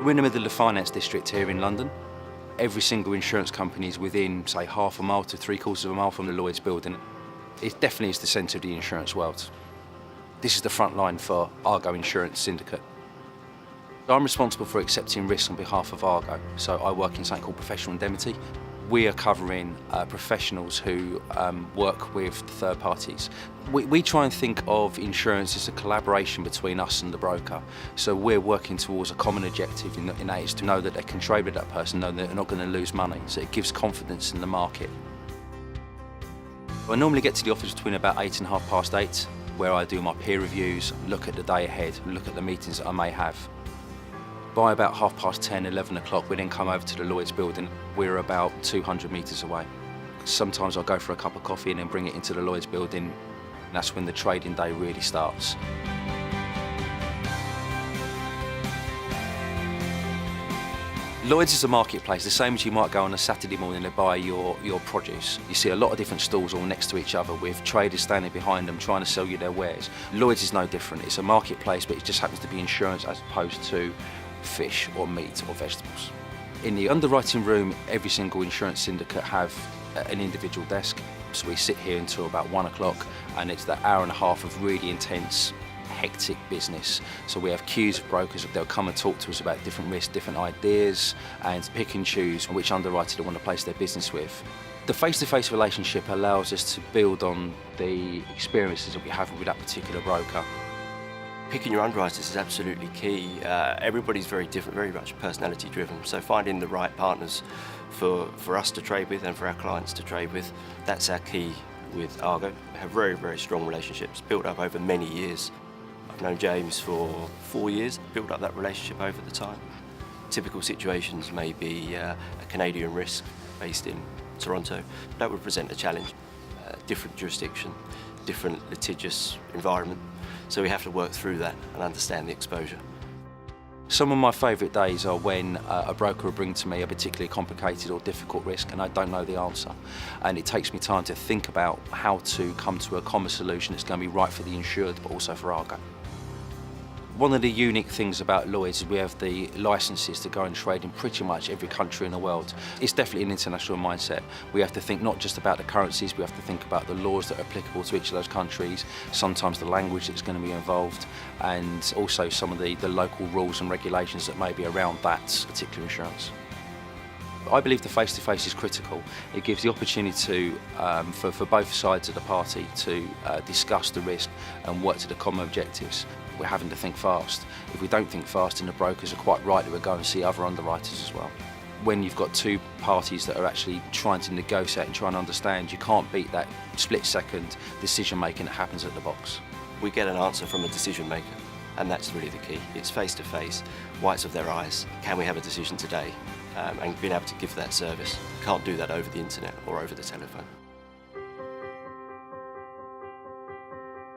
We're in the middle of the finance district here in London. Every single insurance company is within, say, half a mile to three-quarters of a mile from the Lloyd's building. It definitely is the centre of the insurance world. This is the front line for Argo Insurance Syndicate. I'm responsible for accepting risks on behalf of Argo, so I work in something called professional indemnity. We are covering professionals who work with third parties. We try and think of insurance as a collaboration between us and the broker. So we're working towards a common objective in that is to know that they can trade with that person, know that they're not going to lose money. So it gives confidence in the market. I normally get to the office between about 8 and 8:30, where I do my peer reviews, look at the day ahead, look at the meetings that I may have. By about 10:30, 11 o'clock, we then come over to the Lloyd's building. We're about 200 metres away. Sometimes I'll go for a cup of coffee and then bring it into the Lloyd's building. And that's when the trading day really starts. Lloyd's is a marketplace, the same as you might go on a Saturday morning to buy your produce. You see a lot of different stalls all next to each other with traders standing behind them trying to sell you their wares. Lloyd's is no different. It's a marketplace, but it just happens to be insurance as opposed to fish or meat or vegetables. In the underwriting room, every single insurance syndicate have an individual desk. So we sit here until about 1 o'clock, and it's that hour and a half of really intense, hectic business. So we have queues of brokers. They'll come and talk to us about different risks, different ideas, and pick and choose which underwriter they want to place their business with. The face-to-face relationship allows us to build on the experiences that we have with that particular broker. Picking your underwriters is absolutely key. Everybody's very different, very much personality driven. So finding the right partners for us to trade with and for our clients to trade with, that's our key with Argo. We have very, very strong relationships built up over many years. I've known James for 4 years, built up that relationship over the time. Typical situations may be a Canadian risk based in Toronto. That would present a challenge. Different jurisdiction, different litigious environment. So we have to work through that and understand the exposure. Some of my favourite days are when a broker will bring to me a particularly complicated or difficult risk and I don't know the answer. And it takes me time to think about how to come to a common solution that's going to be right for the insured but also for Argo. One of the unique things about Lloyd's is we have the licences to go and trade in pretty much every country in the world. It's definitely an international mindset. We have to think not just about the currencies, we have to think about the laws that are applicable to each of those countries, sometimes the language that's going to be involved, and also some of the local rules and regulations that may be around that particular insurance. I believe the face-to-face is critical. It gives the opportunity for both sides of the party to discuss the risk and work to the common objectives. We're having to think fast. If we don't think fast, then the brokers are quite right that we'll go and see other underwriters as well. When you've got two parties that are actually trying to negotiate and trying to understand, you can't beat that split-second decision-making that happens at the box. We get an answer from a decision maker, and that's really the key. It's face-to-face, whites of their eyes. Can we have a decision today? And being able to give that service. Can't do that over the internet or over the telephone.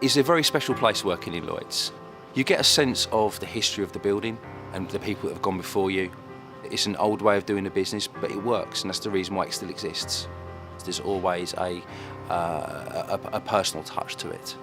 It's a very special place working in Lloyd's. You get a sense of the history of the building and the people that have gone before you. It's an old way of doing the business, but it works, and that's the reason why it still exists. There's always a personal touch to it.